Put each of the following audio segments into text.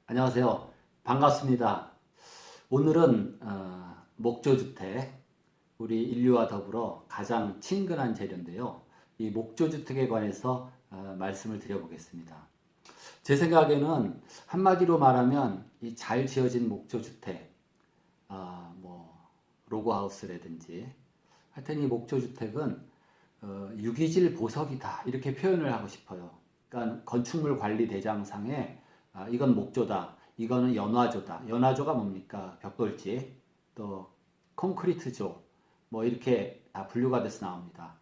안녕하세요. 반갑습니다. 오늘은 목조주택, 우리 인류와 더불어 가장 친근한 재료인데요. 이 목조주택에 관해서 말씀을 드려보겠습니다. 제 생각에는 한마디로 말하면 이 잘 지어진 목조주택, 뭐 로그하우스라든지 하여튼 이 목조주택은 유기질 보석이다 이렇게 표현을 하고 싶어요. 그러니까 건축물 관리 대장상에 이건 목조다, 이거는 연화조다. 연화조가 뭡니까? 벽돌지, 또 콘크리트조, 뭐 이렇게 다 분류가 돼서 나옵니다.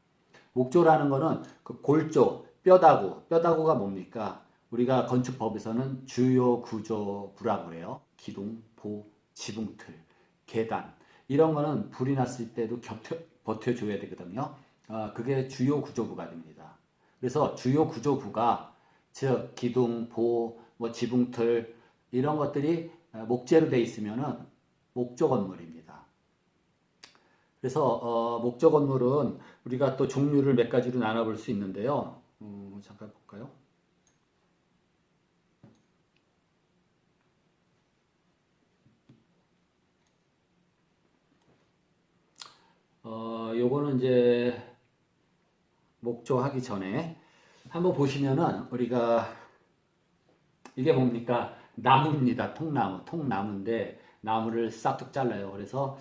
목조라는 거는 그 골조, 뼈다구가 뭡니까? 우리가 건축법에서는 주요 구조부라고 그래요. 기둥, 보, 지붕틀, 계단 이런 거는 불이 났을 때도 버텨줘야 되거든요. 그게 주요 구조부가 됩니다. 그래서 주요 구조부가 즉 기둥, 보, 뭐 지붕틀 이런 것들이 목재로 되어 있으면은 목조 건물입니다. 그래서 목조 건물은 우리가 또 종류를 몇 가지로 나눠볼 수 있는데요. 잠깐 볼까요? 요거는 이제 목조 하기 전에 한번 보시면은 우리가 이게 뭡니까? 나무입니다. 통나무인데 나무를 싹둑 잘라요. 그래서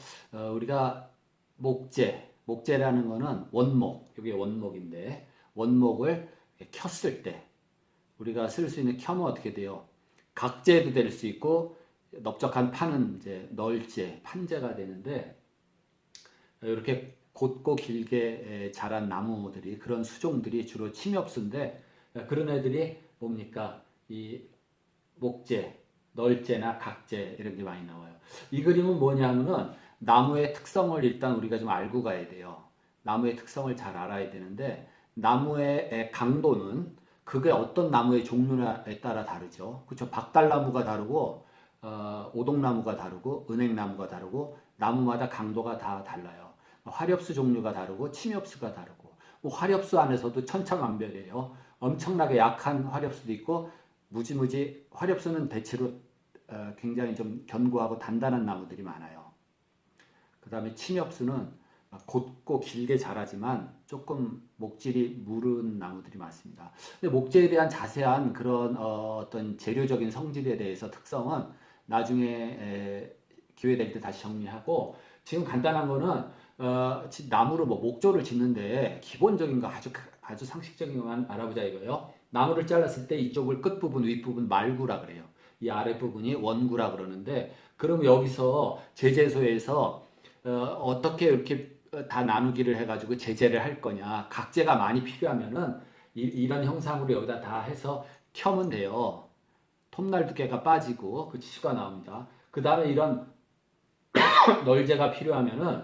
우리가 목재라는 거는 원목, 이게 원목인데 원목을 켰을 때 우리가 쓸 수 있는 켜면 어떻게 돼요? 각재도 될 수 있고 넓적한 판은 이제 널재, 판재가 되는데 이렇게 곧고 길게 자란 나무들이 그런 수종들이 주로 침엽수인데 그런 애들이 뭡니까? 이 목재, 널재나 각재 이런 게 많이 나와요. 이 그림은 뭐냐면은 나무의 특성을 일단 우리가 좀 알고 가야 돼요. 나무의 특성을 잘 알아야 되는데 나무의 강도는 그게 어떤 나무의 종류에 따라 다르죠. 그렇죠. 박달나무가 다르고 오동나무가 다르고 은행나무가 다르고 나무마다 강도가 다 달라요. 화렵수 종류가 다르고 침엽수가 다르고 뭐 화렵수 안에서도 천차만별이에요. 엄청나게 약한 화렵수도 있고 무지무지 화렵수는 대체로 굉장히 좀 견고하고 단단한 나무들이 많아요. 그 다음에 침엽수는 곧고 길게 자라지만 조금 목질이 무른 나무들이 많습니다. 근데 목재에 대한 자세한 그런 어떤 재료적인 성질에 대해서 특성은 나중에 기회 될 때 다시 정리하고 지금 간단한 거는 나무로 뭐 목조를 짓는데 기본적인 거 아주 상식적인 것만 알아보자 이거예요. 나무를 잘랐을 때 이쪽을 끝부분, 윗부분 말구라 그래요. 이 아랫부분이 원구라 그러는데 그럼 여기서 제재소에서 어떻게 이렇게 다 나누기를 해가지고 제재를 할 거냐. 각재가 많이 필요하면은 이런 형상으로 여기다 다 해서 켜면 돼요. 톱날 두께가 빠지고 그 치수가 나옵니다. 그 다음에 이런 널재가 필요하면은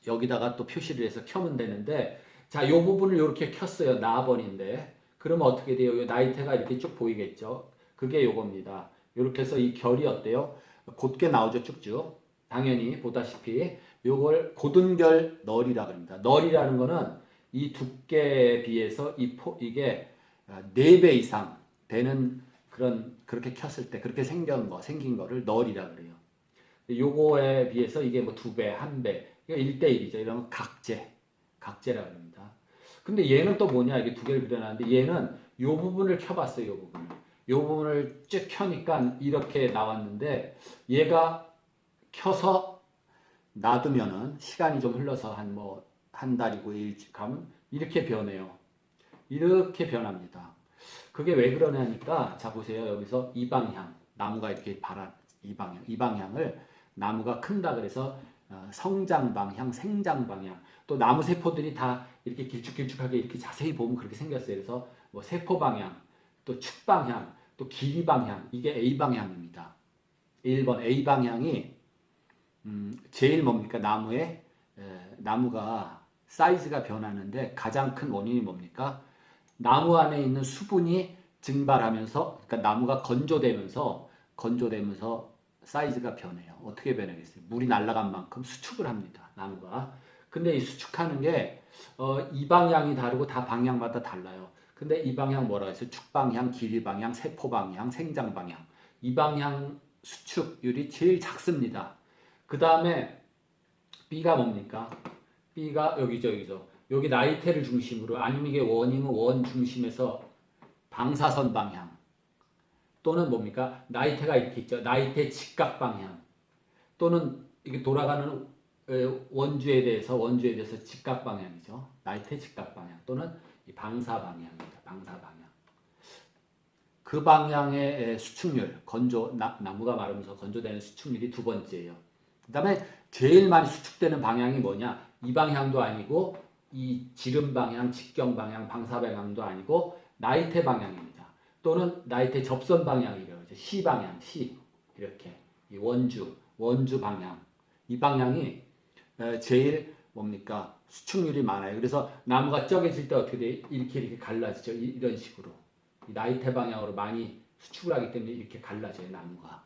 여기다가 또 표시를 해서 켜면 되는데 자, 요 부분을 이렇게 켰어요. 나번인데 그러면 어떻게 돼요? 요 나이테가 이렇게 쭉 보이겠죠? 그게 요겁니다. 이렇게 해서 이 결이 어때요? 곧게 나오죠, 쭉쭉. 당연히 보다시피 요걸 고든결 널이라 그럽니다. 널이라는 거는 이 두께에 비해서 이게 4배 이상 되는 그렇게 켰을 때 그렇게 생긴 거를 널이라 그래요. 요거에 비해서 이게 뭐 2배, 1배, 이거 1대1이죠. 이러면 각재라고 합니다. 근데 얘는 또 뭐냐, 이게 두 개를 그려놨는데 얘는 요 부분을 켜봤어요, 요 부분을. 요 부분을 쭉 켜니까 이렇게 나왔는데 얘가 켜서 놔두면은 시간이 좀 흘러서 한 달이고 일찍 가면 이렇게 변해요. 이렇게 변합니다. 그게 왜 그러냐니까 자 보세요. 여기서 이 방향, 나무가 이렇게 이 방향을 나무가 큰다 그래서 성장 방향, 생장 방향, 또 나무 세포들이 다 이렇게 길쭉길쭉하게 이렇게 자세히 보면 그렇게 생겼어요. 그래서 뭐 세포 방향, 또 축 방향, 또 길이 방향, 이게 A 방향입니다. 1번 A 방향이 제일 뭡니까? 나무가 사이즈가 변하는데 가장 큰 원인이 뭡니까? 나무 안에 있는 수분이 증발하면서, 그러니까 나무가 건조되면서 사이즈가 변해요. 어떻게 변하겠어요? 물이 날아간 만큼 수축을 합니다. 나무가. 근데 이 수축하는 게 이 방향이 다르고 다 방향마다 달라요. 근데 이 방향 뭐라 했어요? 축 방향, 길이 방향, 세포 방향, 생장 방향. 이 방향 수축률이 제일 작습니다. 그 다음에 B가 뭡니까? B가 여기죠. 여기 나이테를 중심으로 아니면 이게 원이면 원 중심에서 방사선 방향 또는 뭡니까? 나이테가 이렇게 있죠. 나이테 직각 방향 또는 이게 돌아가는 원주에 대해서 직각 방향이죠. 나이테 직각 방향 또는 이 방사 방향입니다. 방사 방향. 그 방향의 수축률, 나무가 마르면서 건조되는 수축률이 두 번째예요. 그 다음에 제일 많이 수축되는 방향이 뭐냐? 이 방향도 아니고 이 지름 방향, 직경 방향, 방사 방향도 아니고 나이테 방향입니다. 또는 나이테 접선 방향이라고 하죠. C 방향, C 이렇게 이 원주 방향 이 방향이 제일 뭡니까? 수축률이 많아요. 그래서 나무가 쪄개질 때 어떻게 돼? 이렇게 갈라지죠. 이런 식으로. 나이테 방향으로 많이 수축을 하기 때문에 이렇게 갈라져요, 나무가.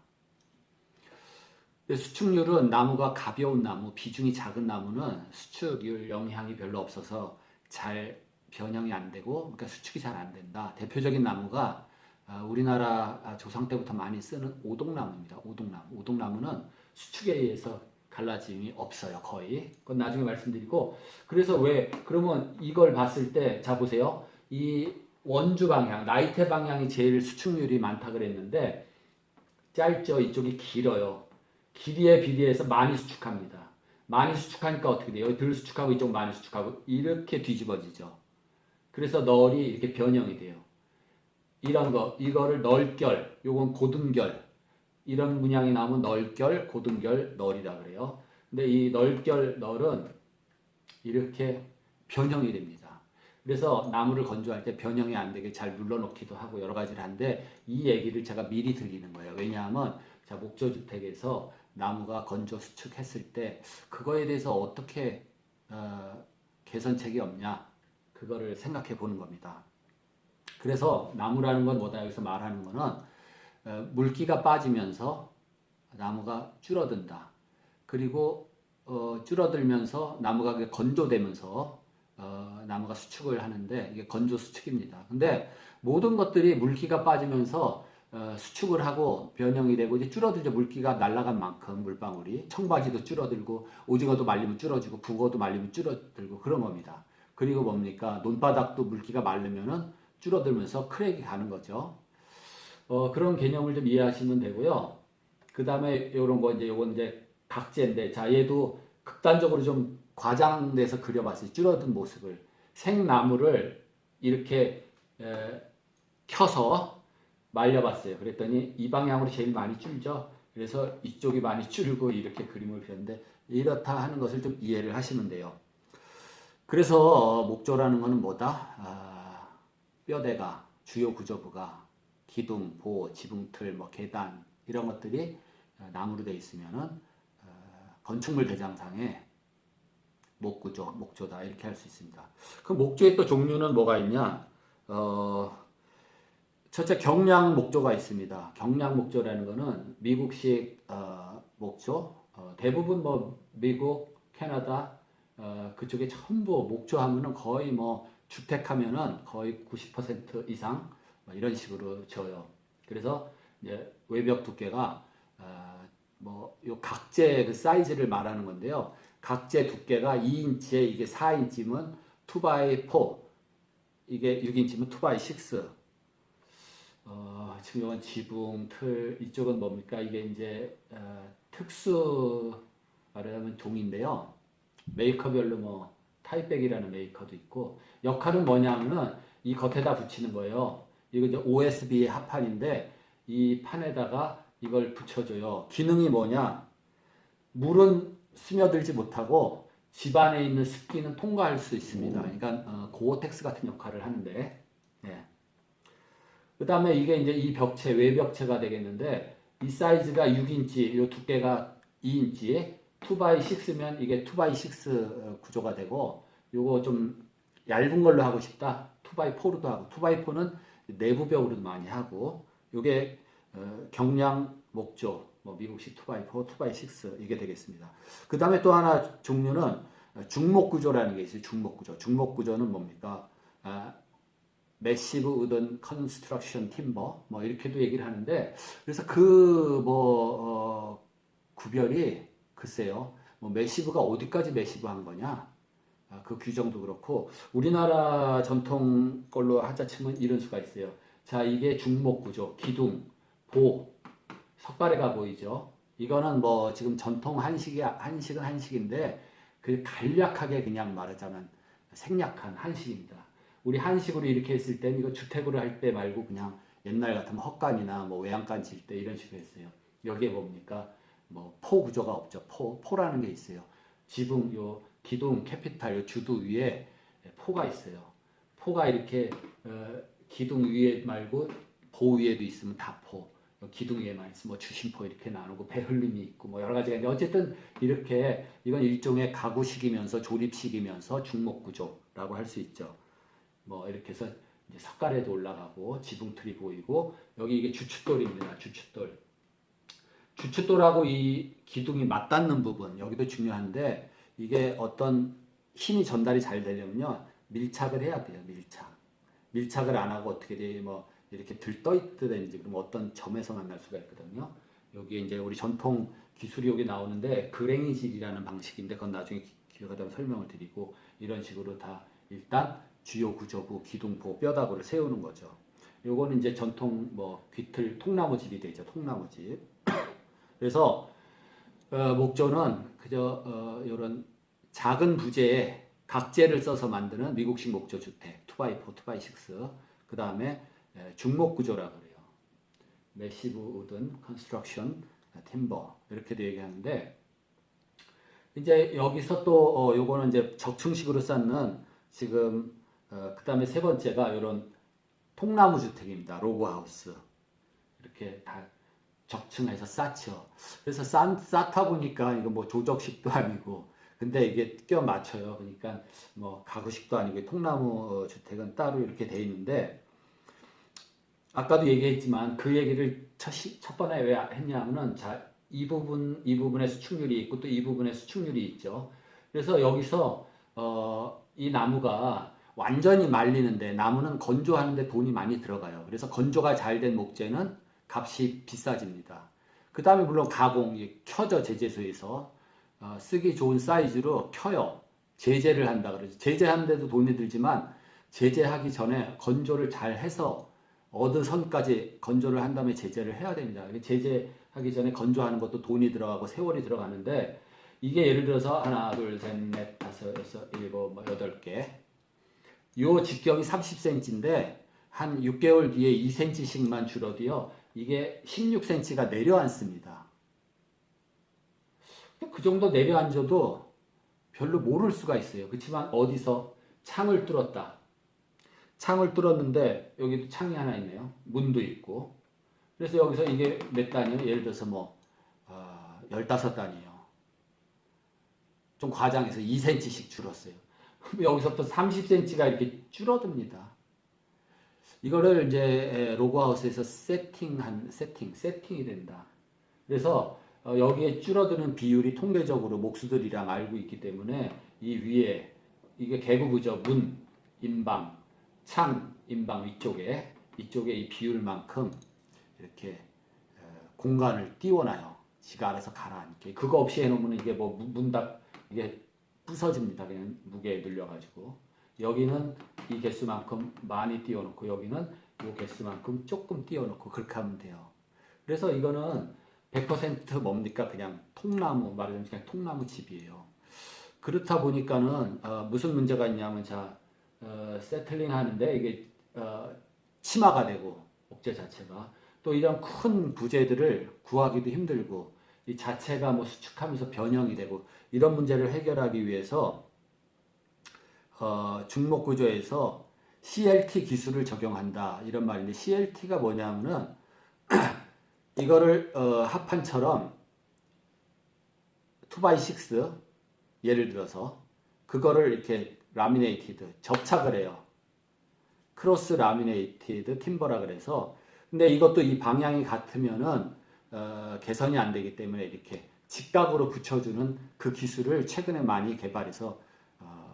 수축률은 나무가 가벼운 나무, 비중이 작은 나무는 수축률 영향이 별로 없어서 잘 변형이 안 되고, 그러니까 수축이 잘 안 된다. 대표적인 나무가 우리나라 조상 때부터 많이 쓰는 오동나무입니다. 오동나무는 수축에 의해서 갈라짐이 없어요, 거의. 그건 나중에 말씀드리고, 그래서 그러면 이걸 봤을 때, 자 보세요. 이 원주 방향, 나이테 방향이 제일 수축률이 많다 그랬는데 짧죠. 이쪽이 길어요. 길이에 비례해서 많이 수축합니다. 많이 수축하니까 어떻게 돼요? 덜 수축하고 이쪽 많이 수축하고 이렇게 뒤집어지죠. 그래서 널이 이렇게 변형이 돼요. 이거를 널결, 요건 고둔결. 이런 문양이 나오면 널결, 고둔결, 널이라 그래요. 근데 이 널결, 널은 이렇게 변형이 됩니다. 그래서 나무를 건조할 때 변형이 안 되게 잘 눌러놓기도 하고 여러 가지를 하는데 이 얘기를 제가 미리 드리는 거예요. 왜냐하면 자, 목조주택에서 나무가 건조 수축했을 때 그거에 대해서 어떻게 개선책이 없냐 그거를 생각해 보는 겁니다. 그래서 나무라는 건 뭐다 여기서 말하는 거는 물기가 빠지면서 나무가 줄어든다. 그리고 줄어들면서 나무가 건조되면서 나무가 수축을 하는데 이게 건조 수축입니다. 근데 모든 것들이 물기가 빠지면서 수축을 하고 변형이 되고 이제 줄어들죠. 물기가 날아간 만큼 물방울이 청바지도 줄어들고 오징어도 말리면 줄어지고 북어도 말리면 줄어들고 그런 겁니다. 그리고 뭡니까? 논바닥도 물기가 마르면은 줄어들면서 크랙이 가는 거죠. 그런 개념을 좀 이해하시면 되고요. 그 다음에 이런 거 요건 이제 각재인데 자 얘도 극단적으로 좀 과장돼서 그려봤어요. 줄어든 모습을 생나무를 이렇게 켜서 말려봤어요. 그랬더니 이 방향으로 제일 많이 줄죠. 그래서 이쪽이 많이 줄고 이렇게 그림을 그렸는데 이렇다 하는 것을 좀 이해를 하시면 돼요. 그래서 목조라는 것은 뭐다? 뼈대가 주요 구조부가 기둥, 보, 지붕틀, 계단 이런 것들이 나무로 되어 있으면은 건축물 대장상에 목조다 이렇게 할 수 있습니다. 그 목조의 또 종류는 뭐가 있냐? 첫째 경량 목조가 있습니다. 경량 목조라는 것은 미국식 목조, 대부분 미국, 캐나다 그쪽에 전부 목조하면은 거의 주택하면은 거의 90% 이상 이런 식으로 져요. 그래서 이제 외벽 두께가 요 각재 그 사이즈를 말하는 건데요. 각재 두께가 2인치에 이게 4인치면 2x4, 이게 6인치면 2x6. 지금 이건 지붕, 틀, 이쪽은 뭡니까? 이게 이제 특수 말하자면 종인데요. 메이커별로 타입백이라는 메이커도 있고 역할은 뭐냐면은 이 겉에다 붙이는 거예요. 이거 이제 OSB 합판인데 이 판에다가 이걸 붙여줘요. 기능이 뭐냐? 물은 스며들지 못하고 집안에 있는 습기는 통과할 수 있습니다. 그러니까 고어텍스 같은 역할을 하는데, 네. 그 다음에 이게 이제 이 벽체, 외벽체가 되겠는데 이 사이즈가 6인치, 이 두께가 2인치, 2x6면 이게 2x6 구조가 되고 요거 좀 얇은 걸로 하고 싶다. 2x4로도 하고 2x4는 내부 벽으로도 많이 하고 요게 경량 목조 미국식 2x4, 2x6 이게 되겠습니다. 그 다음에 또 하나 종류는 중목구조라는 게 있어요. 중목구조. 중목구조는 뭡니까? 매시브 우든 컨스트럭션 팀버 뭐 이렇게도 얘기를 하는데 그래서 그 구별이 글쎄요. 뭐 매시브가 어디까지 매시브한 거냐? 그 규정도 그렇고 우리나라 전통 걸로 하자 치면 이런 수가 있어요. 자, 이게 중목 구조, 기둥, 보, 석가래가 보이죠. 이거는 뭐 지금 전통 한식은 한식인데 그 간략하게 그냥 말하자면 생략한 한식입니다. 우리 한식으로 이렇게 했을 때는 이거 주택으로 할 때 말고 그냥 옛날 같으면 헛간이나 뭐 외양간 질 때 이런 식으로 했어요. 여기에 뭡니까? 뭐 포 구조가 없죠. 포라는 게 있어요. 지붕 요 기둥 캐피탈 요 주도 위에 포가 있어요. 포가 이렇게 기둥 위에 말고 보 위에도 있으면 다 포. 기둥 위에만 있으면 뭐 주심포 이렇게 나누고 배흘림이 있고 뭐 여러 가지가 있는데 어쨌든 이렇게 이건 일종의 가구식이면서 조립식이면서 중목구조라고 할 수 있죠. 뭐 이렇게 해서 이제 석가래도 올라가고 지붕틀이 보이고 여기 이게 주춧돌입니다. 주춧돌. 주춧돌하고 이 기둥이 맞닿는 부분 여기도 중요한데 이게 어떤 힘이 전달이 잘 되려면요 밀착을 해야 돼요. 밀착을 안 하고 어떻게 돼 뭐 이렇게 들떠 있든지 그럼 어떤 점에서 만날 수가 있거든요. 여기 이제 우리 전통 기술이 여기 나오는데 그랭이질이라는 방식인데 그건 나중에 기회가 되면 설명을 드리고 이런 식으로 다 일단 주요 구조부 기둥포 뼈다구를 세우는 거죠. 요거는 이제 전통 뭐 귀틀 통나무집이 되죠. 통나무집. 그래서 목조는 그저 이런 작은 부재에 각재를 써서 만드는 미국식 목조 주택 2x4, 2x6 그 다음에 중목 구조라고 그래요. 매시브 우든 컨스트럭션 팀버 이렇게도 얘기하는데 이제 여기서 또 요거는 이제 적층식으로 쌓는 지금 그 다음에 세 번째가 이런 통나무 주택입니다. 로그하우스 이렇게 다 적층해서 쌓죠. 그래서 쌓다 보니까 이거 뭐 조적식도 아니고 근데 이게 껴 맞춰요. 그러니까 뭐 가구식도 아니고 통나무 주택은 따로 이렇게 돼 있는데 아까도 얘기했지만 그 얘기를 첫 번에 왜 했냐면은 자, 이 부분에 수축률이 있고 또 이 부분에 수축률이 있죠. 그래서 여기서 이 나무가 완전히 말리는데 나무는 건조하는데 돈이 많이 들어가요. 그래서 건조가 잘 된 목재는 값이 비싸집니다. 그 다음에 물론 가공, 켜져 제재소에서 쓰기 좋은 사이즈로 켜요. 제재를 한다 그러죠. 제재하는데도 돈이 들지만 제재하기 전에 건조를 잘 해서 어느 선까지 건조를 한 다음에 제재를 해야 됩니다. 제재하기 전에 건조하는 것도 돈이 들어가고 세월이 들어가는데 이게 예를 들어서 하나, 둘, 셋, 넷, 다섯, 여섯, 일곱, 뭐 여덟 개. 요 직경이 30cm인데 한 6개월 뒤에 2cm씩만 줄어들어요. 이게 16cm가 내려앉습니다. 그 정도 내려앉아도 별로 모를 수가 있어요. 그렇지만 어디서 창을 뚫었다. 창을 뚫었는데 여기도 창이 하나 있네요. 문도 있고. 그래서 여기서 이게 몇 단이요? 예를 들어서 뭐 15단이에요. 좀 과장해서 2cm씩 줄었어요. 여기서부터 30cm가 이렇게 줄어듭니다. 이거를 이제 로그하우스에서 세팅이 된다. 그래서 여기에 줄어드는 비율이 통계적으로 목수들이랑 알고 있기 때문에 이 위에 이게 개구구죠. 문, 인방, 창, 인방 이쪽에 이 비율만큼 이렇게 공간을 띄워놔요. 지가 알아서 가라앉게. 그거 없이 해놓으면 이게 뭐 문답 이게 부서집니다. 그냥 무게에 눌려가지고. 여기는 이 개수만큼 많이 띄워놓고 여기는 이 개수만큼 조금 띄워놓고 그렇게 하면 돼요. 그래서 이거는 100% 뭡니까? 그냥 통나무, 말하자면 그냥 통나무 집이에요. 그렇다 보니까는 무슨 문제가 있냐면 자 세틀링 하는데 이게 치마가 되고 목재 자체가 또 이런 큰 부재들을 구하기도 힘들고 이 자체가 뭐 수축하면서 변형이 되고 이런 문제를 해결하기 위해서 중목 구조에서 CLT 기술을 적용한다 이런 말인데 CLT가 뭐냐면은 이거를 합판처럼 2x6 예를 들어서 그거를 이렇게 라미네이티드 접착을 해요. 크로스 라미네이티드 팀버라 그래서 근데 이것도 이 방향이 같으면은 개선이 안 되기 때문에 이렇게 직각으로 붙여주는 그 기술을 최근에 많이 개발해서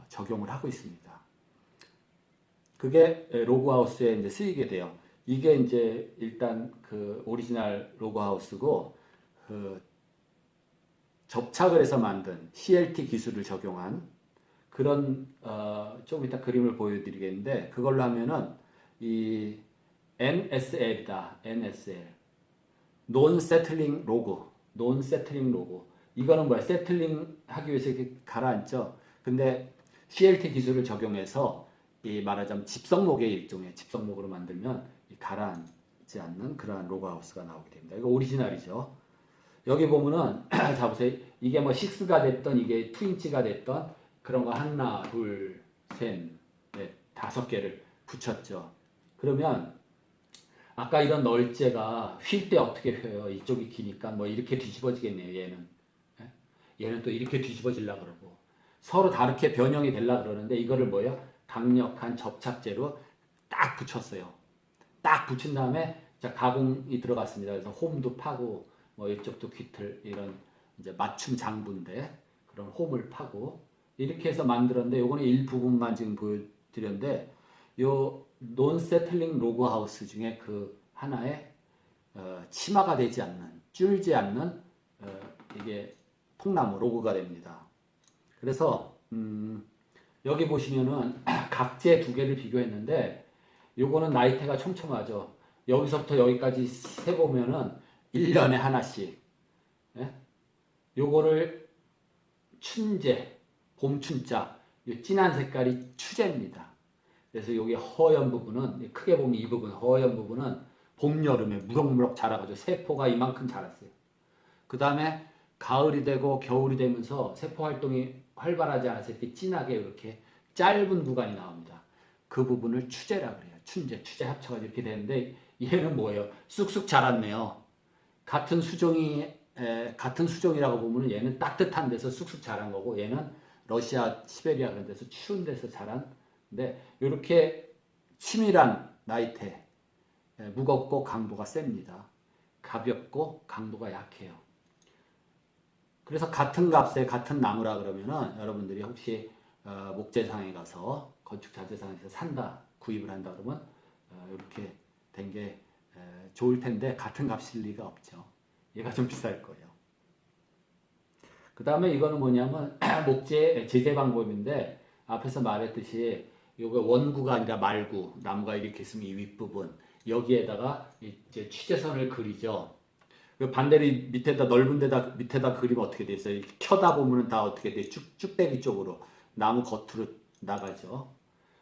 적용을 하고 있습니다. 그게 로그하우스에 이제 쓰이게 돼요. 이게 이제 일단 그 오리지널 로그하우스고 그 접착을 해서 만든 CLT 기술을 적용한 그런 좀 이따 그림을 보여드리겠는데 그걸로 하면은 이 NSL이다. NSL 논 세틀링 로그 논 세틀링 로그 이거는 뭐야? 세틀링 하기 위해서 이렇게 가라앉죠. 근데 CLT 기술을 적용해서 이 말하자면 집성목의 일종의 집성목으로 만들면 이 가라앉지 않는 그러한 로그하우스가 나오게 됩니다. 이거 오리지널이죠. 여기 보면은 자 보세요. 이게 뭐 6가 됐던 이게 2인치가 됐던 그런 거 하나, 둘, 셋, 넷, 5개를 붙였죠. 그러면 아까 이런 널재가 휠 때 어떻게 휘어요? 이쪽이 기니까 뭐 이렇게 뒤집어지겠네요. 얘는. 얘는 또 이렇게 뒤집어지려고 그러고 서로 다르게 변형이 되려고 그러는데 이거를 뭐예요? 강력한 접착제로 딱 붙였어요. 딱 붙인 다음에 자 가공이 들어갔습니다. 그래서 홈도 파고 뭐 이쪽도 귀틀 이런 이제 맞춤 장부인데 그런 홈을 파고 이렇게 해서 만들었는데 요거는 일부분만 지금 보여드렸는데 요 논세틀링 로그하우스 중에 그 하나의 치마가 되지 않는 줄지 않는 이게 통나무 로그가 됩니다. 그래서 여기 보시면은 각재 두 개를 비교했는데 요거는 나이테가 촘촘하죠. 여기서부터 여기까지 세보면은 1년에 하나씩. 예? 요거를 춘재, 봄춘자, 요 진한 색깔이 추재입니다. 그래서 여기 허연 부분은 크게 보면 이 부분 허연 부분은 봄 여름에 무럭무럭 자라가지고 세포가 이만큼 자랐어요. 그 다음에 가을이 되고 겨울이 되면서 세포 활동이 활발하지 않아서 이렇게 진하게 이렇게 짧은 구간이 나옵니다. 그 부분을 추재라 그래요. 추재 합쳐가지고 이렇게 되는데 얘는 뭐예요? 쑥쑥 자랐네요. 같은 수종이라고 보면 얘는 따뜻한 데서 쑥쑥 자란 거고 얘는 러시아 시베리아 그런 데서 추운 데서 자란데 이렇게 치밀한 나이테 무겁고 강도가 셉니다. 가볍고 강도가 약해요. 그래서 같은 값에 같은 나무라 그러면은 여러분들이 혹시 목재상에 가서 건축 자재상에서 산다 구입을 한다 그러면 이렇게 된 게 좋을 텐데 같은 값일 리가 없죠. 얘가 좀 비쌀 거예요. 그 다음에 이거는 뭐냐면 목재 제재 방법인데 앞에서 말했듯이 이거 원구가 아니라 말구 나무가 이렇게 있으면 이 윗부분 여기에다가 이제 취재선을 그리죠. 반대로 밑에다 넓은 데다 밑에다 그리면 어떻게 돼 있어요? 켜다 보면은 다 어떻게 돼? 쭉대기 쪽으로 나무 겉으로 나가죠.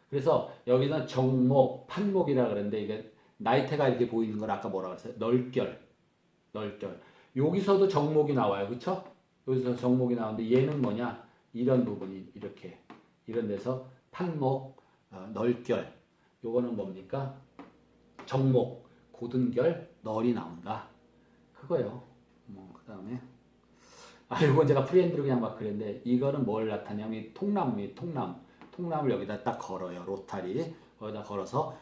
그래서 여기는 정목, 판목이라 그러는데 이게 나이테가 이렇게 보이는 걸 아까 뭐라고 했어요? 널결. 여기서도 정목이 나와요. 그렇죠? 여기서 정목이 나오는데 얘는 뭐냐? 이런 부분이 이렇게 이런 데서 판목, 널결. 요거는 뭡니까? 정목, 고든결, 널이 나온다. 그거요. 그 다음에 이건 제가 프리핸드로 그냥 막 그랬는데 이거는 뭘 나타내냐면 통나무를 여기다 딱 걸어요. 로타리 거기다 걸어서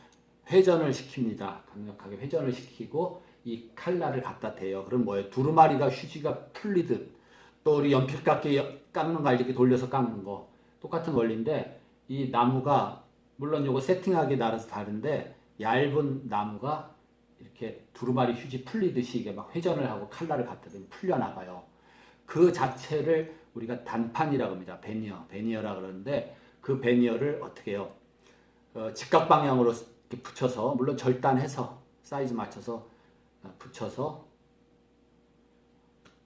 회전을 시킵니다. 강력하게 회전을 시키고 이 칼날을 갖다 대요. 그럼 뭐예요? 두루마리가 휴지가 풀리듯 또 우리 연필 깎는 거 이렇게 돌려서 깎는 거 똑같은 원리인데 이 나무가 물론 요거 세팅하기 따라서 다른데 얇은 나무가 이렇게 두루마리 휴지 풀리듯이 이게 막 회전을 하고 칼날을 갖다 대면 풀려나가요. 그 자체를 우리가 단판이라고 합니다. 베니어라 그러는데 그 베니어를 어떻게 해요? 직각 방향으로 이렇게 붙여서 물론 절단해서 사이즈 맞춰서 붙여서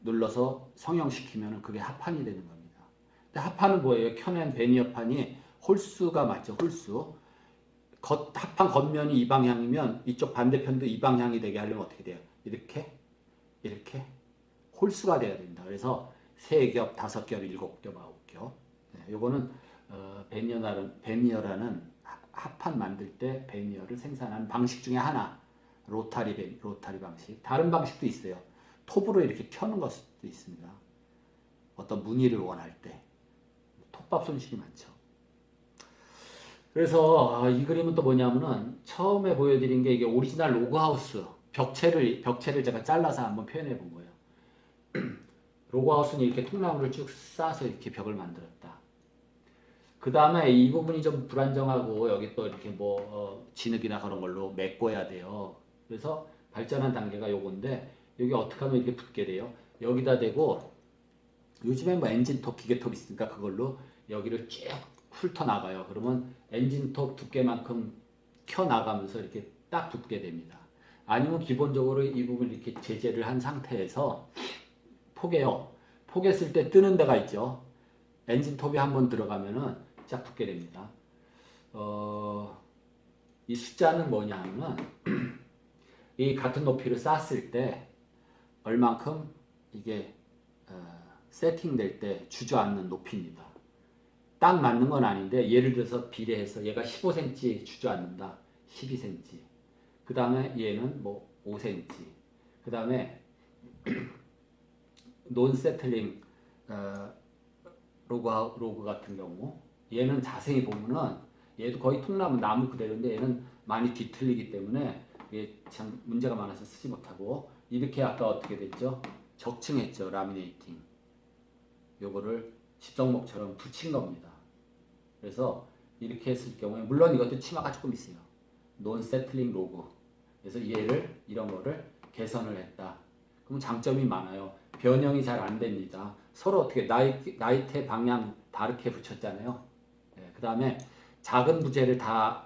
눌러서 성형시키면 그게 합판이 되는 겁니다. 근데 합판은 뭐예요? 켜낸 베니어판이 홀수가 맞죠? 홀수. 합판 겉면이 이 방향이면 이쪽 반대편도 이 방향이 되게 하려면 어떻게 돼요? 이렇게 홀수가 돼야 됩니다. 그래서 3겹, 5겹, 7겹, 9겹. 네, 요거는 베니어라는 합판 만들 때 베니어를 생산하는 방식 중에 하나. 로타리 방식. 다른 방식도 있어요. 톱으로 이렇게 켜는 것도 있습니다. 어떤 무늬를 원할 때. 톱밥 손실이 많죠. 그래서 이 그림은 또 뭐냐면은 처음에 보여드린 게 이게 오리지널 로그하우스 벽체를 제가 잘라서 한번 표현해 본 거예요. 로그하우스는 이렇게 통나무를 쭉 싸서 이렇게 벽을 만들었다. 그 다음에 이 부분이 좀 불안정하고 여기 또 이렇게 뭐 진흙이나 그런 걸로 메꿔야 돼요. 그래서 발전한 단계가 요건데 여기 어떻게 하면 이렇게 붙게 돼요? 여기다 대고 요즘에 뭐 엔진톱, 기계톱 있으니까 그걸로 여기를 쭉 훑어 나가요. 그러면 엔진톱 두께만큼 켜 나가면서 이렇게 딱 붙게 됩니다. 아니면 기본적으로 이 부분 이렇게 제재를 한 상태에서 포개요. 포개했을 때 뜨는 데가 있죠. 엔진톱이 한번 들어가면은 쫙 붙게 됩니다. 이 숫자는 뭐냐 하면 이 같은 높이를 쌌을 때 얼만큼 이게 세팅될 때 주저앉는 높이입니다. 딱 맞는 건 아닌데 예를 들어서 비례해서 얘가 15cm 주저앉는다. 12cm. 그 다음에 얘는 뭐 5cm. 그 다음에 논세틀링 로그 같은 경우 얘는 자세히 보면은 얘도 거의 통나무 나무 그대로인데 얘는 많이 뒤틀리기 때문에 이게 참 문제가 많아서 쓰지 못하고 이렇게 아까 어떻게 됐죠? 적층했죠. 라미네이팅. 요거를 집성목처럼 붙인 겁니다. 그래서 이렇게 했을 경우에 물론 이것도 치마가 조금 있어요. 논 세틀링 로그. 그래서 얘를 이런 거를 개선을 했다. 그럼 장점이 많아요. 변형이 잘 안 됩니다. 서로 어떻게 나이테 방향 다르게 붙였잖아요. 네, 그 다음에 작은 부재를 다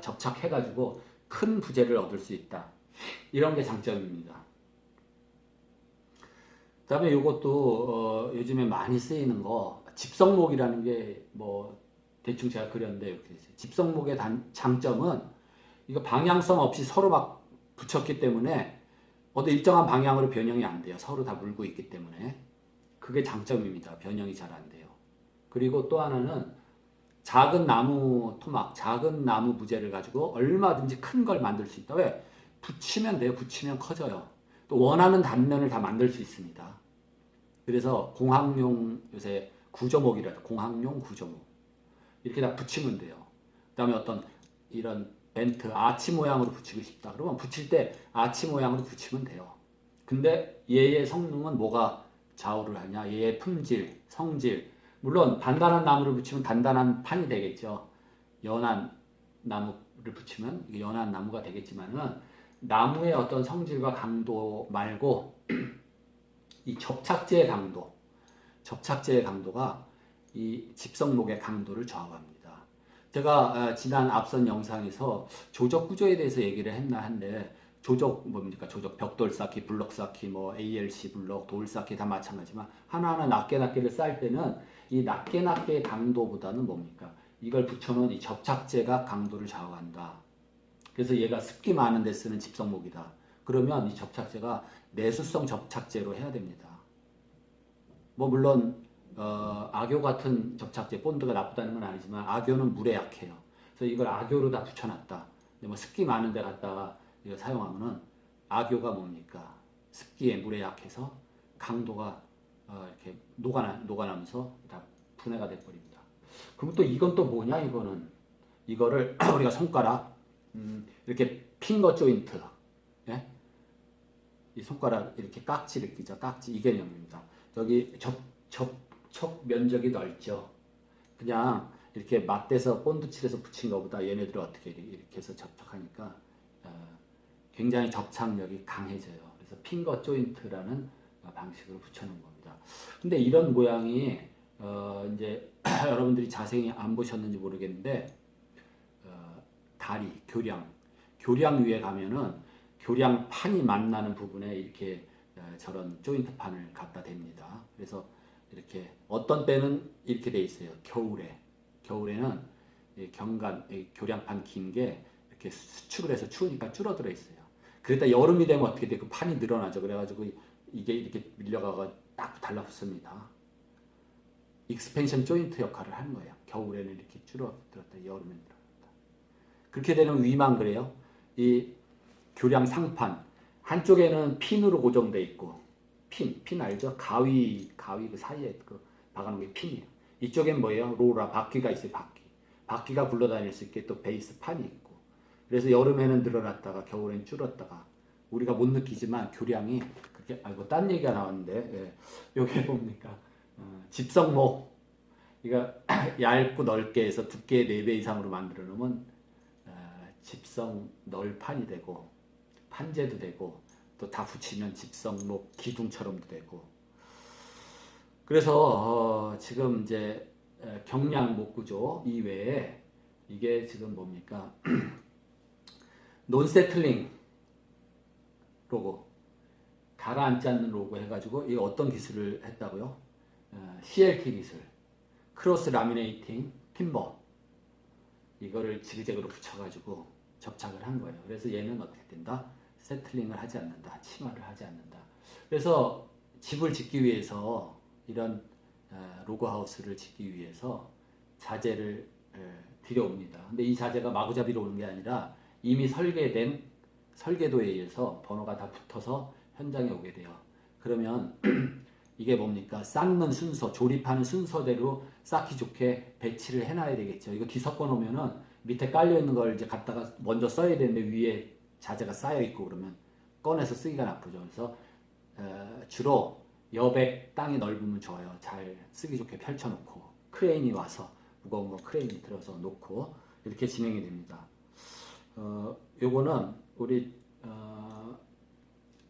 접착해가지고 큰 부재를 얻을 수 있다. 이런 게 장점입니다. 그 다음에 이것도 요즘에 많이 쓰이는 거 집성목이라는 게 뭐 대충 제가 그렸는데 이렇게 있어요. 집성목의 장점은 이거 방향성 없이 서로 막 붙였기 때문에 어떤 일정한 방향으로 변형이 안 돼요. 서로 다 물고 있기 때문에. 그게 장점입니다. 변형이 잘 안 돼요. 그리고 또 하나는 작은 나무 토막, 작은 나무 부재를 가지고 얼마든지 큰 걸 만들 수 있다. 왜? 붙이면 돼요. 붙이면 커져요. 또 원하는 단면을 다 만들 수 있습니다. 그래서 공학용 요새 구조목이라 공학용 구조목 이렇게 다 붙이면 돼요. 그 다음에 어떤 이런 벤트 아치 모양으로 붙이고 싶다. 그러면 붙일 때 아치 모양으로 붙이면 돼요. 근데 얘의 성능은 뭐가 좌우를 하냐? 얘의 품질, 성질. 물론 단단한 나무를 붙이면 단단한 판이 되겠죠. 연한 나무를 붙이면 이게 연한 나무가 되겠지만은 나무의 어떤 성질과 강도 말고 이 접착제의 강도가 이 집성목의 강도를 좌우합니다. 제가 지난 앞선 영상에서 조적 구조에 대해서 얘기를 했나 한데 조적 뭡니까? 조적 벽돌 쌓기, 블록 쌓기, 뭐 ALC 블록, 돌 쌓기 다 마찬가지지만 하나하나 낮게를 쌓을 때는 이 낮게의 강도보다는 뭡니까? 이걸 붙여놓은 이 접착제가 강도를 좌우한다. 그래서 얘가 습기 많은 데 쓰는 집성목이다. 그러면 이 접착제가 내수성 접착제로 해야 됩니다. 뭐 물론 악교 같은 접착제 본드가 나쁘다는 건 아니지만 악교는 물에 약해요. 그래서 이걸 악교로 다 붙여놨다. 뭐 습기 많은 데 갖다가 이거 사용하면은 악교가 뭡니까? 습기에 물에 약해서 강도가 이렇게 녹아나면서 다 분해가 돼버립니다. 그럼 또 이건 또 뭐냐 이거를 우리가 손가락 이렇게 핑거 조인트 예? 이 손가락 이렇게 깍지를 끼죠. 깍지 이 개념입니다. 여기 접촉 면적이 넓죠. 그냥 이렇게 맞대서 본드칠해서 붙인 것보다 얘네들이 어떻게 이렇게 해서 접촉하니까 굉장히 접착력이 강해져요. 그래서 핑거 조인트라는 방식으로 붙여놓은 겁니다. 근데 이런 모양이 이제 여러분들이 자세히 안 보셨는지 모르겠는데 다리, 교량 위에 가면은 교량판이 만나는 부분에 이렇게 저런 조인트 판을 갖다 댑니다. 그래서 이렇게 어떤 때는 이렇게 돼 있어요. 겨울에는 경관, 교량판 긴 게 이렇게 수축을 해서 추우니까 줄어들어 있어요. 그러다 여름이 되면 어떻게 돼? 그 판이 늘어나죠. 그래가지고 이게 이렇게 밀려가가 딱 달라붙습니다. 익스펜션 조인트 역할을 하는 거예요. 겨울에는 이렇게 줄어들었다, 여름에는 늘어났다. 그렇게 되는 위만 그래요. 이 교량 상판 한쪽에는 핀으로 고정돼 있고 핀 알죠? 가위 그 사이에 그 박아놓은 게 핀이에요. 이쪽엔 뭐예요? 로라 바퀴가 있어요. 바퀴가 굴러다닐 수 있게 또 베이스 판이 있고 그래서 여름에는 늘어났다가 겨울엔 줄었다가 우리가 못 느끼지만 교량이 그렇게 딴 얘기가 나왔는데 예. 요게 뭡니까? 집성목 이거 얇고 넓게 해서 두께 4배 이상으로 만들어 놓으면 집성 널판이 되고 판재도 되고 또 다 붙이면 집성목 기둥처럼도 되고. 그래서 지금 이제 경량 목구조 이외에 이게 지금 뭡니까? 논세틀링 로고, 가라앉지 않는 로고 해가지고 이거 어떤 기술을 했다고요? CLT 기술, 크로스 라미네이팅 팀버, 이거를 지그재그로 붙여가지고 접착을 한 거예요. 그래서 얘는 어떻게 된다? 세틀링을 하지 않는다, 침하를 하지 않는다. 그래서 집을 짓기 위해서 이런 로고 하우스를 짓기 위해서 자재를 들여옵니다. 근데 이 자재가 마구잡이로 오는 게 아니라 이미 설계된 설계도에 의해서 번호가 다 붙어서 현장에 오게 돼요. 그러면 이게 뭡니까? 쌓는 순서, 조립하는 순서대로 쌓기 좋게 배치를 해놔야 되겠죠. 이거 뒤섞어 놓으면은 밑에 깔려 있는 걸 이제 갖다가 먼저 써야 되는데 위에 자재가 쌓여 있고 그러면 꺼내서 쓰기가 나쁘죠. 그래서 주로 여백 땅이 넓으면 좋아요. 잘 쓰기 좋게 펼쳐놓고 크레인이 와서 무거운 거 크레인이 들어서 놓고 이렇게 진행이 됩니다. 요거는 우리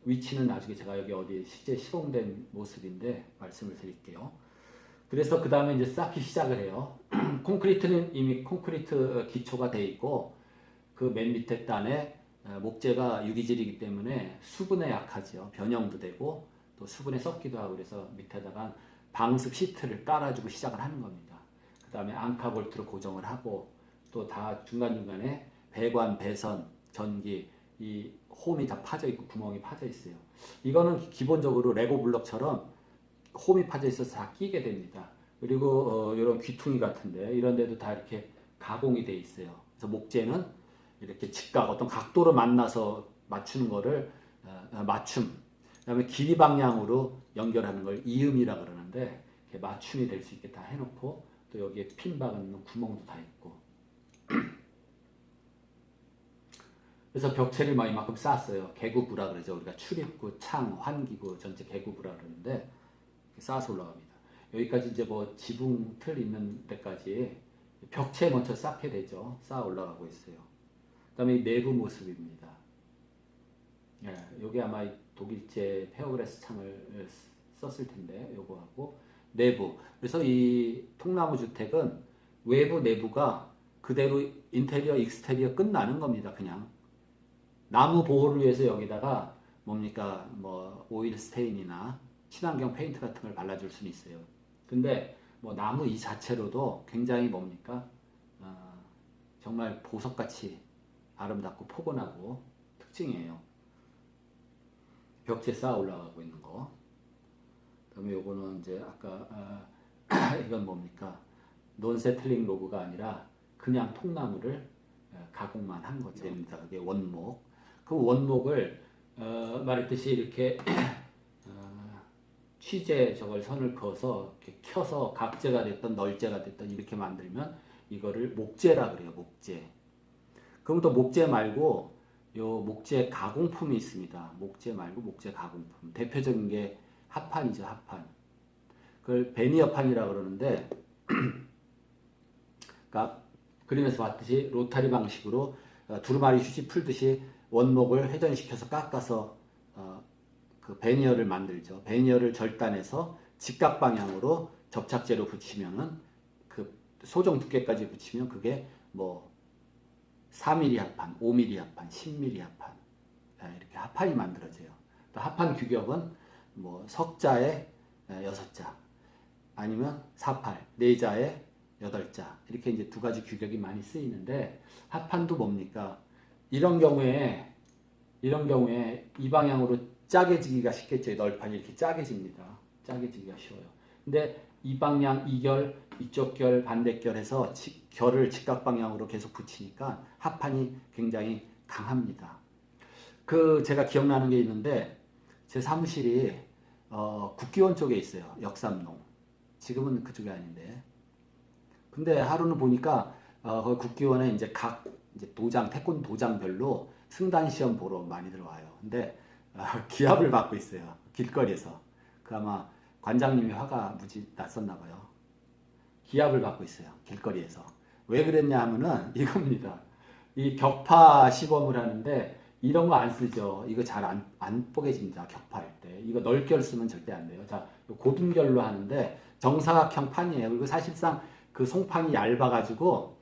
위치는 나중에 제가 여기 어디 실제 시공된 모습인데 말씀을 드릴게요. 그래서 그 다음에 이제 쌓기 시작을 해요. 콘크리트는 이미 콘크리트 기초가 돼 있고 그 맨 밑에 단에 목재가 유기질이기 때문에 수분에 약하죠. 변형도 되고 또 수분에 썩기도 하고 그래서 밑에다가 방습 시트를 깔아주고 시작을 하는 겁니다. 그 다음에 앙카볼트로 고정을 하고 또 다 중간중간에 배관, 배선, 전기, 이 홈이 다 파져 있고 구멍이 파져 있어요. 이거는 기본적으로 레고 블럭처럼 홈이 파져 있어서 다 끼게 됩니다. 그리고 이런 귀퉁이 같은데 이런 데도 다 이렇게 가공이 돼 있어요. 그래서 목재는 이렇게 직각 어떤 각도로 만나서 맞추는 거를 맞춤, 그다음에 길이 방향으로 연결하는 걸 이음이라 그러는데 이렇게 맞춤이 될 수 있게 다 해놓고 또 여기에 핀 박는 구멍도 다 있고. 그래서 벽체를 막 이만큼 쌓았어요. 개구부라 그러죠. 우리가 출입구, 창, 환기구 전체 개구부라 그러는데 쌓아서 올라갑니다. 여기까지 이제 뭐 지붕 틀 있는 데까지 벽체 먼저 쌓게 되죠. 쌓아 올라가고 있어요. 그 다음에 이 내부 모습입니다. 예, 여기 아마 독일제 페어그라스 창을 썼을 텐데 요거하고 내부. 그래서 이 통나무 주택은 외부 내부가 그대로 인테리어 익스테리어 끝나는 겁니다. 그냥 나무 보호를 위해서 여기다가 뭡니까 뭐 오일 스테인이나 친환경 페인트 같은 걸 발라줄 수는 있어요. 근데 뭐 나무 이 자체로도 굉장히 뭡니까 정말 보석같이 아름답고 포근하고 특징이에요. 벽체 쌓아 올라가고 있는 거. 그다음에 요거는 이제 아까 이건 뭡니까 논세틀링 로그가 아니라 그냥 통나무를 가공만 한 거죠. 됩니다. 그게 원목. 그 원목을 말했듯이 이렇게 취재 저걸 선을 그어서 이렇게 켜서 각재가 됐던 널재가 됐던 이렇게 만들면 이거를 목재라 그래요. 목재. 그럼 또 목재 말고 요 목재 가공품이 있습니다. 목재 말고 목재 가공품. 대표적인 게 합판이죠. 합판. 그걸 베니어판이라 그러는데 그러니까 그림에서 봤듯이 로타리 방식으로 두루마리 휴지 풀듯이 원목을 회전시켜서 깎아서 그 베니어를 만들죠. 베니어를 절단해서 직각 방향으로 접착제로 붙이면은 그 소정 두께까지 붙이면 그게 뭐 4mm 합판, 5mm 합판, 10mm 합판 이렇게 합판이 만들어져요. 또 합판 규격은 뭐 석자에 6자 아니면 48, 4자에 8자 이렇게 이제 두 가지 규격이 많이 쓰이는데 합판도 뭡니까? 이런 경우에 이 방향으로 짜게지기가 쉽겠죠. 널판이 이렇게 짜게집니다. 짜게지기가 쉬워요. 근데 이 방향, 이 결, 이쪽 결, 반대결 해서 결을 직각 방향으로 계속 붙이니까 합판이 굉장히 강합니다. 그 제가 기억나는 게 있는데 제 사무실이 국기원 쪽에 있어요. 역삼동. 지금은 그쪽이 아닌데. 근데 하루는 보니까 그 국기원에 이제 각 이제 도장, 태권 도장별로 승단 시험 보러 많이 들어와요. 근데 기합을 받고 있어요. 길거리에서. 그 아마 관장님이 화가 무지 났었나 봐요. 기합을 받고 있어요. 길거리에서. 왜 그랬냐 하면은 이겁니다. 이 격파 시범을 하는데 이런 거 안 쓰죠. 이거 잘 안 뽀개집니다. 격파할 때. 이거 넓결 쓰면 절대 안 돼요. 자, 고등결로 하는데 정사각형 판이에요. 그리고 사실상 그 송판이 얇아가지고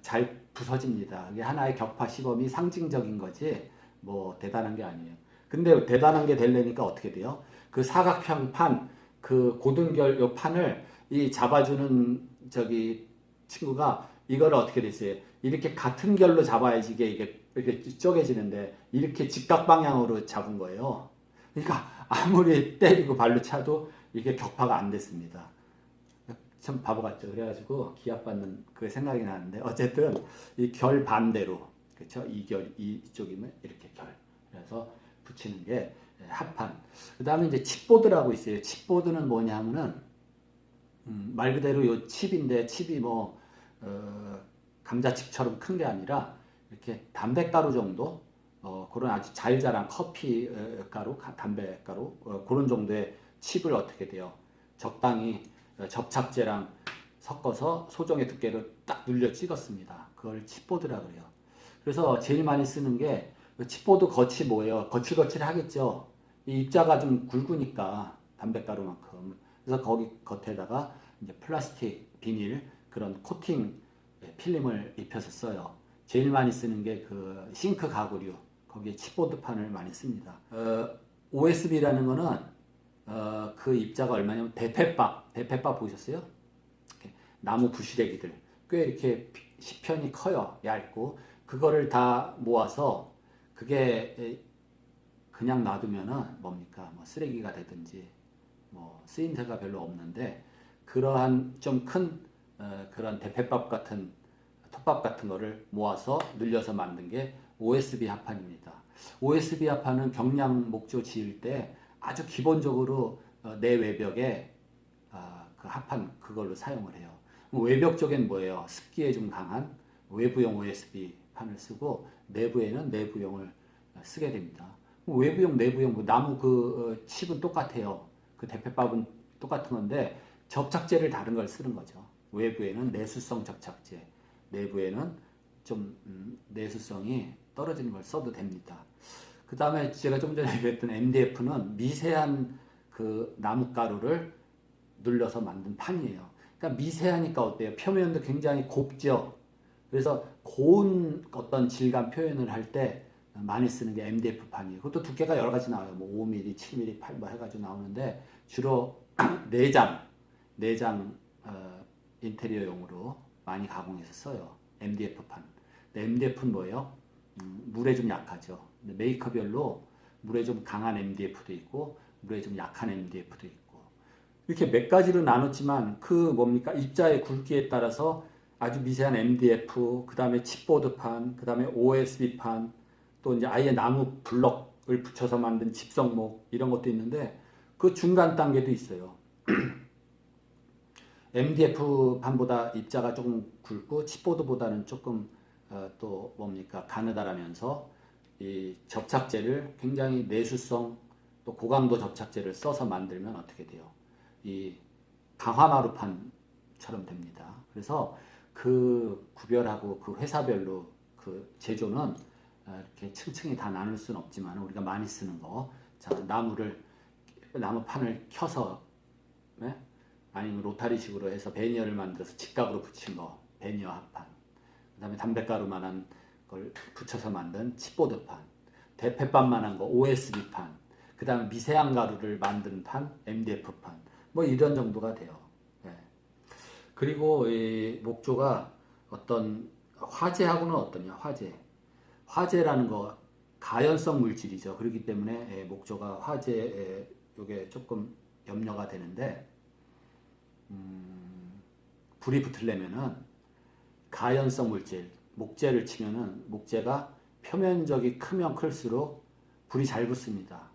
잘 부서집니다. 이게 하나의 격파 시범이 상징적인 거지 뭐 대단한 게 아니에요. 근데 대단한 게 되려니까 어떻게 돼요? 그 사각형 판, 그 고등결 요 판을 이 잡아주는 저기 친구가 이걸 어떻게 됐어요? 이렇게 같은 결로 잡아야지 이게 이렇게 쪼개지는데 이렇게 직각 방향으로 잡은 거예요. 그러니까 아무리 때리고 발로 차도 이게 격파가 안 됐습니다. 참 바보 같죠. 그래가지고 기합받는 그 생각이 나는데 어쨌든 이 결 반대로 그렇죠. 이결 이쪽이면 이렇게 결. 그래서 붙이는 게 합판. 그 다음에 이제 칩보드라고 있어요. 칩보드는 뭐냐면은 말 그대로 요 칩인데 칩이 뭐 감자칩처럼 큰 게 아니라 이렇게 담배가루 정도 그런 아주 잘 자란 커피 가루, 담배가루 그런 정도의 칩을 어떻게 돼요? 적당히 접착제랑 섞어서 소정의 두께를 딱 눌려 찍었습니다. 그걸 칩보드라 그래요. 그래서 제일 많이 쓰는 게 칩보드 겉이 뭐예요? 거칠거칠하겠죠. 이 입자가 좀 굵으니까 담배가루만큼. 그래서 거기 겉에다가 이제 플라스틱, 비닐 그런 코팅 필름을 입혀서 써요. 제일 많이 쓰는 게 그 싱크 가구류 거기에 칩보드판을 많이 씁니다. OSB라는 거는 그 입자가 얼마냐면 대패밥 보셨어요? 이렇게 나무 부시래기들 꽤 이렇게 시편이 커요. 얇고 그거를 다 모아서 그게 그냥 놔두면은 뭡니까? 뭐 쓰레기가 되든지 뭐 쓰임새가 별로 없는데 그러한 좀 큰 그런 대패밥 같은 톱밥 같은 거를 모아서 늘려서 만든 게 OSB 합판입니다. OSB 합판은 경량 목조 지을 때 아주 기본적으로 내 외벽에 그 합판 그걸로 사용을 해요. 외벽 쪽엔 뭐예요? 습기에 좀 강한 외부용 OSB 판을 쓰고 내부에는 내부용을 쓰게 됩니다. 외부용, 내부용 뭐 나무 그 칩은 똑같아요. 그 대패밥은 똑같은 건데 접착제를 다른 걸 쓰는 거죠. 외부에는 내수성 접착제, 내부에는 좀 내수성이 떨어지는 걸 써도 됩니다. 그 다음에 제가 좀 전에 얘기했던 MDF는 미세한 그 나무가루를 눌러서 만든 판이에요. 그러니까 미세하니까 어때요? 표면도 굉장히 곱죠. 그래서 고운 어떤 질감 표현을 할 때 많이 쓰는 게 MDF 판이에요. 그것도 두께가 여러 가지 나와요. 뭐 5mm, 7mm, 8mm 해가지고 나오는데 주로 내장 인테리어용으로 많이 가공해서 써요. MDF 판. MDF는 뭐예요? 물에 좀 약하죠. 메이커별로 물에 좀 강한 MDF도 있고 물에 좀 약한 MDF도 있고 이렇게 몇 가지로 나눴지만 그 뭡니까 입자의 굵기에 따라서 아주 미세한 MDF, 그 다음에 칩보드판, 그 다음에 OSB판, 또 이제 아예 나무 블럭을 붙여서 만든 집성목 이런 것도 있는데 그 중간 단계도 있어요. MDF 판보다 입자가 조금 굵고 칩보드보다는 조금 또 뭡니까 가느다라면서 이 접착제를 굉장히 내수성 또 고강도 접착제를 써서 만들면 어떻게 돼요? 이 강화마루판처럼 됩니다. 그래서 그 구별하고 그 회사별로 그 제조는 이렇게 층층이 다 나눌 수는 없지만 우리가 많이 쓰는 거, 자 나무판을 켜서 네? 아니면 로타리식으로 해서 베니어를 만들어서 직각으로 붙인 거, 베니어 합판. 그 다음에 담배가루만한 걸 붙여서 만든 칩보드판. 대패밥만한 거, OSB판. 그 다음에 미세한 가루를 만든 판, MDF판. 뭐 이런 정도가 돼요. 네. 그리고 이 목조가 어떤 화재하고는 어떠냐, 화재라는 거 가연성 물질이죠. 그렇기 때문에 목조가 화재에 요게 조금 염려가 되는데 불이 붙으려면은 가연성 물질, 목재를 치면은 목재가 표면적이 크면 클수록 불이 잘 붙습니다.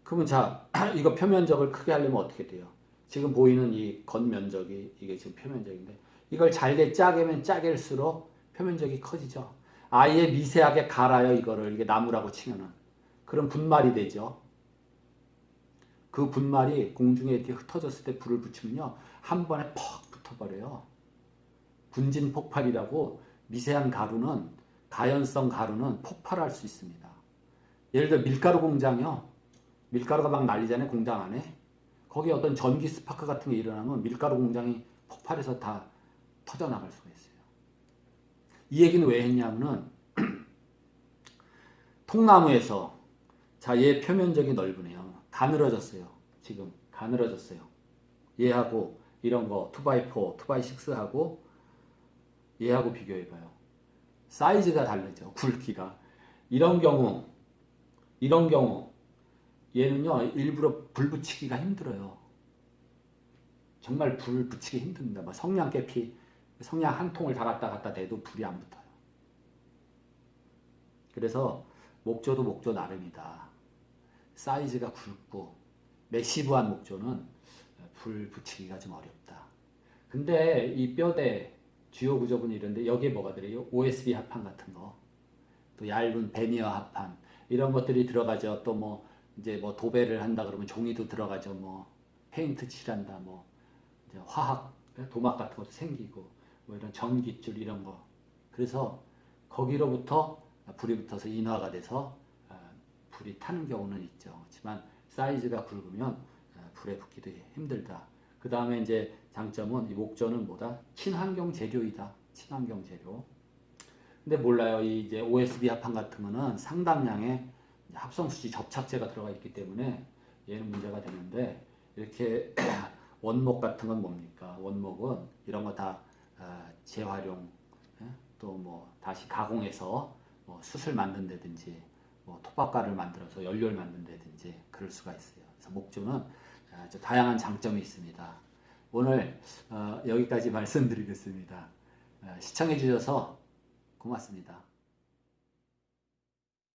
그러면 자, 이거 표면적을 크게 하려면 어떻게 돼요? 지금 보이는 이 겉면적이 이게 지금 표면적인데 이걸 잘게 짜게면 짜게일수록 표면적이 커지죠. 아예 미세하게 갈아요. 이게 나무라고 치면은. 그럼 분말이 되죠. 그 분말이 공중에 이렇게 흩어졌을 때 불을 붙이면요. 한 번에 퍽 붙어버려요. 분진 폭발이라고 미세한 가루는 가연성 가루는 폭발할 수 있습니다. 예를 들어 밀가루 공장이요. 밀가루가 막 난리잖아요. 공장 안에. 거기에 어떤 전기 스파크 같은 게 일어나면 밀가루 공장이 폭발해서 다 터져나갈 수가 있어요. 이 얘기는 왜 했냐면은 통나무에서 자, 얘 표면적이 넓으네요. 가늘어졌어요. 지금 가늘어졌어요. 얘하고 이런 거 2x4, 2x6하고 얘하고 비교해봐요. 사이즈가 다르죠. 굵기가. 이런 경우 얘는요 일부러 불 붙이기가 힘들어요. 정말 불 붙이기 힘듭니다. 막 성냥 깨피 성냥 한 통을 다 갖다 대도 불이 안 붙어요. 그래서 목조도 목조 나름이다. 사이즈가 굵고 매시브한 목조는 불 붙이기가 좀 어렵다. 근데 이 뼈대 주요 구조분 이런데 여기에 뭐가 들어요? OSB 합판 같은 거, 또 얇은 베니어 합판 이런 것들이 들어가죠. 또 뭐 이제 뭐 도배를 한다 그러면 종이도 들어가죠. 뭐 페인트 칠한다, 뭐 이제 화학 도막 같은 것도 생기고 뭐 이런 전기줄 이런 거. 그래서 거기로부터 불이 붙어서 인화가 돼서 불이 타는 경우는 있죠. 그렇지만 사이즈가 굵으면 불에 붙기도 힘들다. 그 다음에 이제 장점은 이 목조는 뭐다? 친환경 재료이다. 친환경 재료. 근데 몰라요. 이 이제 OSB 합판 같은 거는 상당량의 합성수지 접착제가 들어가 있기 때문에 얘는 문제가 되는데 이렇게 원목 같은 건 뭡니까? 원목은 이런 거 다 재활용, 또 뭐 다시 가공해서 뭐 숯을 만든다든지 뭐 톱밥가루를 만들어서 연료를 만든다든지 그럴 수가 있어요. 그래서 목조는 아주 다양한 장점이 있습니다. 오늘 여기까지 말씀드리겠습니다. 시청해 주셔서 고맙습니다.